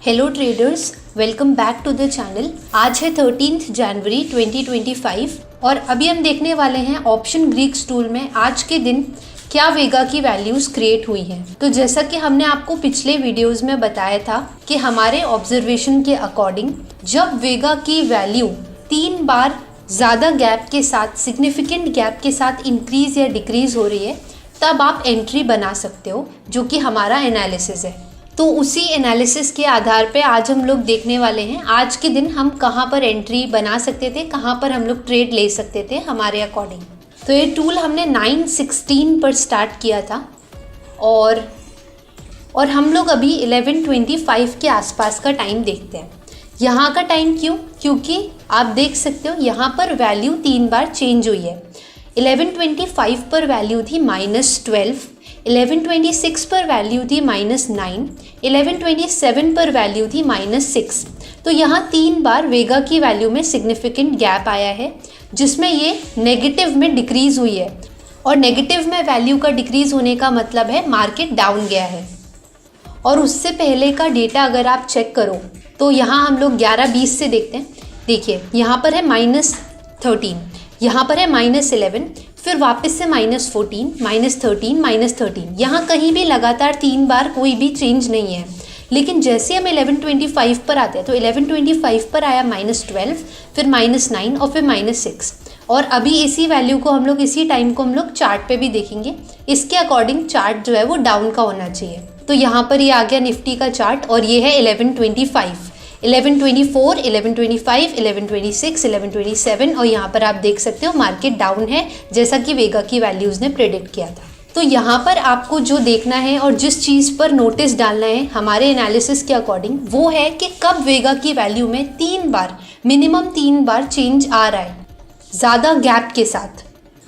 Hello traders, welcome back to the channel. आज है 13 जनवरी 2025 और अभी हम देखने वाले हैं ऑप्शन ग्रीक्स टूल में आज के दिन क्या वेगा की वैल्यूज क्रिएट हुई हैं। तो जैसा कि हमने आपको पिछले वीडियोस में बताया था कि हमारे ऑब्जर्वेशन के अकॉर्डिंग जब वेगा की वैल्यू 3 बार ज़्यादा गैप के साथ, सिग्निफिकेंट गैप के साथ इंक्रीज या डिक्रीज हो रही है, तब आप एंट्री बना सकते हो, जो कि हमारा एनालिसिस है। तो उसी एनालिसिस के आधार पे आज हम लोग देखने वाले हैं आज के दिन हम कहाँ पर एंट्री बना सकते थे, कहाँ पर हम लोग ट्रेड ले सकते थे हमारे अकॉर्डिंग। तो ये टूल हमने 9:16 पर स्टार्ट किया था और हम लोग अभी 11:25 के आसपास का टाइम देखते हैं। यहाँ का टाइम क्यों? क्योंकि आप देख सकते हो यहाँ पर वैल्यू 3 बार चेंज हुई है। 11:25 पर वैल्यू थी -12, 11:26 पर वैल्यू थी -9, 11:27 पर वैल्यू थी -6। तो यहाँ 3 बार वेगा की वैल्यू में सिग्निफिकेंट गैप आया है, जिसमें ये नेगेटिव में डिक्रीज हुई है। और नेगेटिव में वैल्यू का डिक्रीज होने का मतलब है मार्केट डाउन गया है। और उससे पहले का डेटा अगर आप चेक करो तो यहाँ हम लोग 11:20 से देखते हैं। देखिए यहाँ पर है -13, यहाँ पर है -11, फिर वापस से -14, -13, -13। यहाँ कहीं भी लगातार 3 बार कोई भी चेंज नहीं है। लेकिन जैसे हम 11:25 पर आते हैं तो 11:25 पर आया -12, फिर -9 और फिर -6। और अभी इसी वैल्यू को हम लोग, इसी टाइम को हम लोग चार्ट पे भी देखेंगे। इसके अकॉर्डिंग चार्ट जो है वो डाउन का होना चाहिए। तो यहाँ पर ये आ गया निफ्टी का चार्ट और ये है 11:25, 11:24, 11:25, 11:26, 11:27 और यहाँ पर आप देख सकते हो मार्केट डाउन है, जैसा कि वेगा की वैल्यूज़ ने प्रेडिक्ट किया था। तो यहाँ पर आपको जो देखना है और जिस चीज़ पर नोटिस डालना है हमारे एनालिसिस के अकॉर्डिंग, वो है कि कब वेगा की वैल्यू में 3 बार, मिनिमम 3 बार चेंज आ रहा है ज़्यादा गैप के साथ।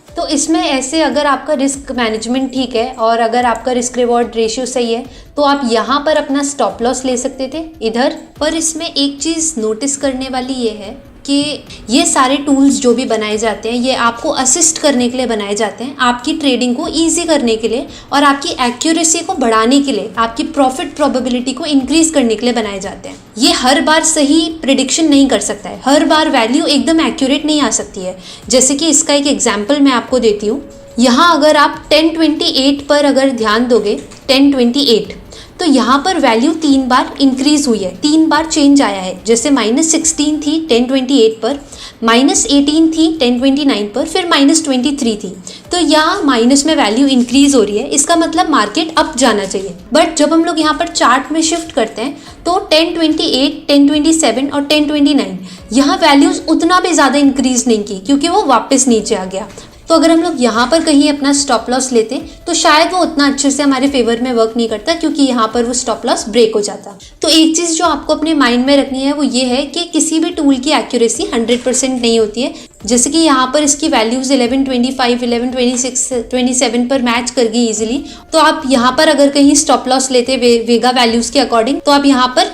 तो इसमें ऐसे अगर आपका रिस्क मैनेजमेंट ठीक है और अगर आपका रिस्क रिवॉर्ड रेशियो सही है तो आप यहाँ पर अपना स्टॉप लॉस ले सकते थे इधर। पर इसमें एक चीज़ नोटिस करने वाली ये है कि ये सारे टूल्स जो भी बनाए जाते हैं ये आपको असिस्ट करने के लिए बनाए जाते हैं, आपकी ट्रेडिंग को ईजी करने के लिए और आपकी एक्यूरेसी को बढ़ाने के लिए, आपकी प्रॉफिट प्रोबेबिलिटी को इंक्रीज करने के लिए बनाए जाते हैं। ये हर बार सही प्रिडिक्शन नहीं कर सकता है, हर बार वैल्यू एकदम एक्यूरेट नहीं आ सकती है। जैसे कि इसका एक एग्जाम्पल मैं आपको देती हूँ। यहाँ अगर आप 10:28 पर अगर ध्यान दोगे, 10:28, तो यहाँ पर वैल्यू 3 बार इंक्रीज हुई है, 3 बार चेंज आया है। जैसे -16 थी 10:28 पर, -18 थी 10:29 पर, फिर -23 थी। तो यहाँ माइनस में वैल्यू इंक्रीज हो रही है, इसका मतलब मार्केट अप जाना चाहिए। बट जब हम लोग यहाँ पर चार्ट में शिफ्ट करते हैं तो 10:28, 10:27 और 10:29 यहाँ वैल्यूज उतना भी ज़्यादा इंक्रीज नहीं की, क्योंकि वो वापस नीचे आ गया। तो अगर हम लोग यहाँ पर कहीं अपना स्टॉप लॉस लेते तो शायद वो उतना अच्छे से हमारे फेवर में वर्क नहीं करता, क्योंकि यहाँ पर वो स्टॉप लॉस ब्रेक हो जाता। तो एक चीज़ जो आपको अपने माइंड में रखनी है वो ये है कि किसी भी टूल की एक्यूरेसी 100% नहीं होती है। जैसे कि यहाँ पर इसकी वैल्यूज़ 11:25, 11:26, 27 पर मैच कर गई ईजिली। तो आप यहाँ पर अगर कहीं स्टॉप लॉस लेते वेगा वैल्यूज़ के अकॉर्डिंग तो आप यहाँ पर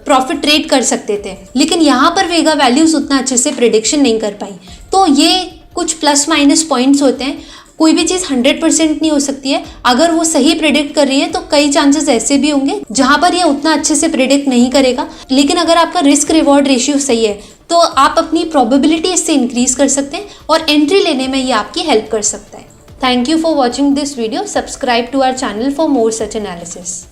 प्रॉफिट ट्रेड कर सकते थे। लेकिन यहाँ पर वेगा वैल्यूज़ उतना अच्छे से प्रिडिक्शन नहीं कर पाई। तो ये कुछ प्लस माइनस पॉइंट्स होते हैं। कोई भी चीज़ 100% नहीं हो सकती है। अगर वो सही प्रिडिक्ट कर रही है तो कई चांसेस ऐसे भी होंगे जहाँ पर ये उतना अच्छे से प्रिडिक्ट नहीं करेगा। लेकिन अगर आपका रिस्क रिवॉर्ड रेशियो सही है तो आप अपनी प्रोबेबिलिटी इससे इंक्रीज कर सकते हैं और एंट्री लेने में ये आपकी हेल्प कर सकता है। Thank you for watching this video. Subscribe to our channel for more such analysis.